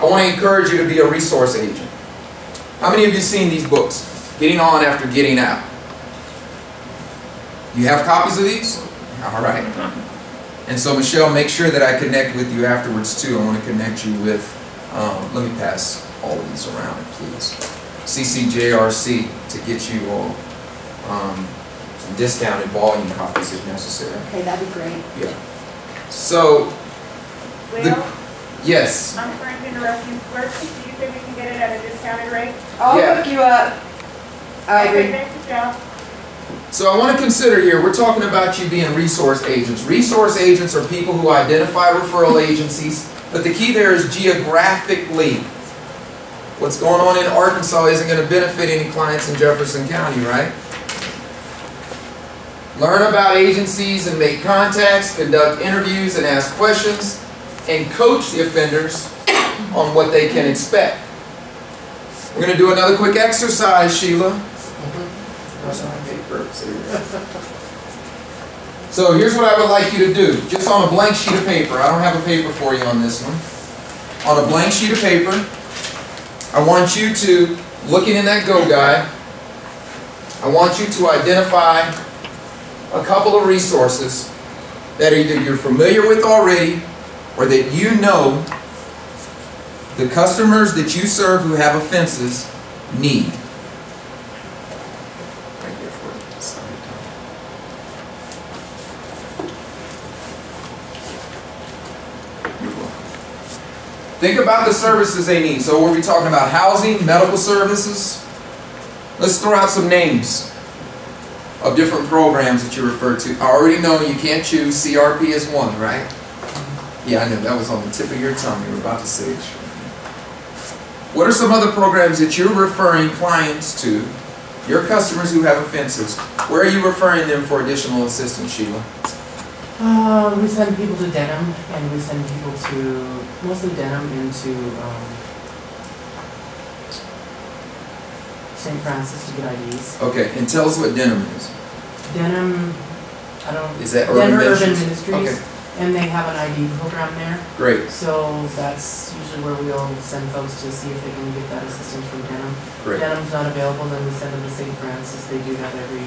I want to encourage you to be a resource agent. How many of you have seen these books? Getting On After Getting Out. You have copies of these? All right. And so, Michelle, make sure that I connect with you afterwards, too. I want to connect you with, let me pass all of these around, please. CCJRC to get you all some discounted volume copies if necessary. Okay, that'd be great. Yeah. So, Will, yes. I'm trying to interrupt you. Where do you think we can get it at a discounted rate? I'll Yeah. hook you up. I Okay, agree. thanks, Michelle. So I want to consider here, we're talking about you being resource agents. Resource agents are people who identify referral agencies, but the key there is geographically. What's going on in Arkansas isn't going to benefit any clients in Jefferson County, right? Learn about agencies and make contacts, conduct interviews and ask questions, and coach the offenders on what they can expect. We're going to do another quick exercise, Sheila. Where's my paper? So here's what I would like you to do. Just on a blank sheet of paper. I don't have a paper for you on this one. On a blank sheet of paper, I want you to, looking in that Go Guide, I want you to identify a couple of resources that either you're familiar with already or that you know the customers that you serve who have offenses need. Think about the services they need. So we're talking about housing, medical services. Let's throw out some names of different programs that you refer to. I already know you can't choose. CRP is one, right? Yeah, I know that was on the tip of your tongue. You were about to say it. What are some other programs that you're referring clients to, your customers who have offenses? Where are you referring them for additional assistance, Sheila? We send people to Denham, and we send people to, mostly Denham, into St. Francis to get IDs. Okay, and tell us what Denham is. Denham, I don't... Is that Urban Urban Ministries? Ministries. Okay. And they have an ID program there. Great. So that's usually where we'll send folks to see if they can get that assistance from Denham. Great. Denham's not available, then we send them to St. Francis. They do that every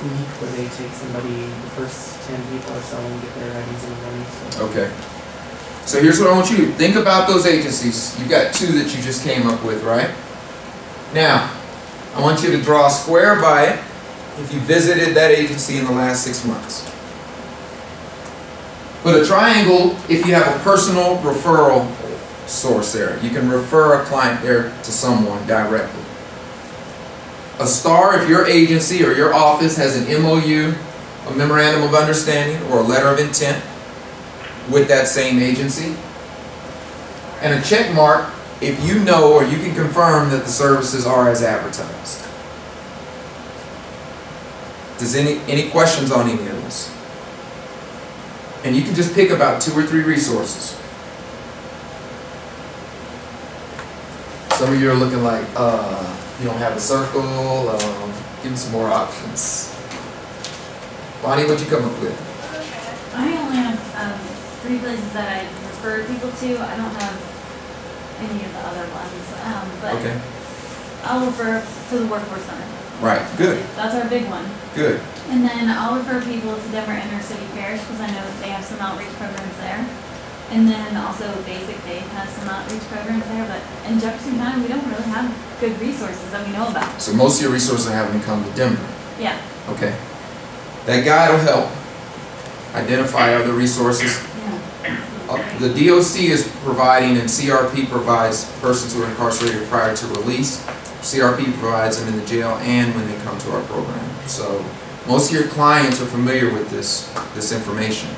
week where they take somebody, the first 10 people or so, and get their IDs in the morning. So. Okay. So here's what I want you to do. Think about those agencies. You've got two that you just came up with, right? Now, I want you to draw a square by it if you visited that agency in the last 6 months. Put a triangle if you have a personal referral source there. You can refer a client there to someone directly. A star if your agency or your office has an MOU, a memorandum of understanding, or a letter of intent with that same agency. And a check mark if you know or you can confirm that the services are as advertised. Does any questions on any of this? And you can just pick about 2 or 3 resources. Some of you are looking like, you don't have a circle, give me some more options. Bonnie, what'd you come up with? I only have 3 places that I refer people to. I don't have any of the other ones, but Okay. I'll refer to the Workforce Center. Right, good, That's our big one. good. And then I'll refer people to Denver Inner City Parish because I know that they have some outreach programs there. And then also Basic Faith has some outreach programs there, but in Jefferson County we don't really have good resources that we know about. So most of your resources are having to come to Denver. Yeah. Okay. That guide will help identify other resources. Yeah. The DOC is providing, and CRP provides persons who are incarcerated prior to release. CRP provides them in the jail and when they come to our program. So most of your clients are familiar with this information.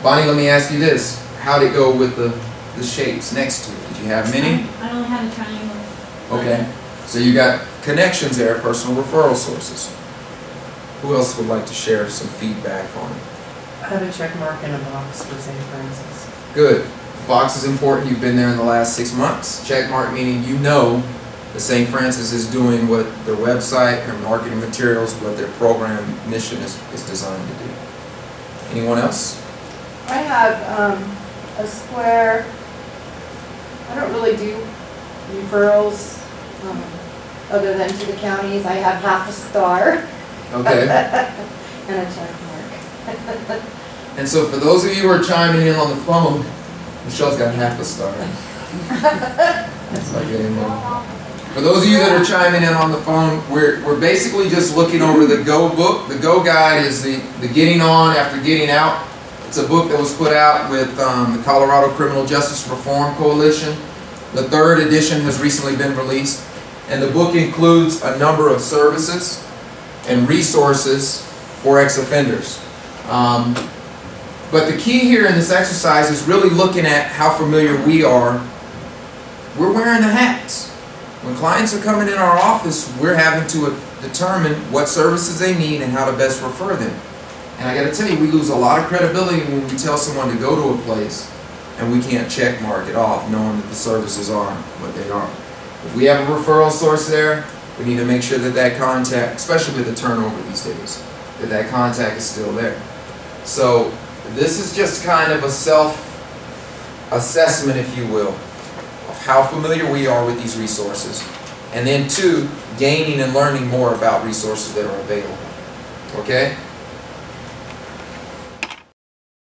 Bonnie, let me ask you this. How did it go with the shapes next to it? Did you have many? I only have a triangle. Okay. So you got connections there, personal referral sources. Who else would like to share some feedback on it? I have a check mark in a box for St. Francis. Good. Box is important. You've been there in the last 6 months. Check mark meaning you know that St. Francis is doing what their website, their marketing materials, what their program mission is designed to do. Anyone else? I have a square I don't really do referrals, other than to the counties. I have half a star Okay. and a check mark. And so for those of you who are chiming in on the phone, Michelle's got half a star. That's like getting more. For those of you that are chiming in on the phone, we're basically just looking over the GO book. The GO guide is the getting on after getting out. It's a book that was put out with the Colorado Criminal Justice Reform Coalition. The 3rd edition has recently been released. And the book includes a number of services and resources for ex-offenders. But the key here in this exercise is really looking at how familiar we are. We're wearing the hats. When clients are coming in our office, we're having to determine what services they need and how to best refer them. And I got to tell you, we lose a lot of credibility when we tell someone to go to a place and we can't check mark it off knowing that the services are what they are. If we have a referral source there, we need to make sure that that contact, especially with the turnover these days, that that contact is still there. So this is just kind of a self-assessment, if you will, of how familiar we are with these resources. And then 2, gaining and learning more about resources that are available. Okay?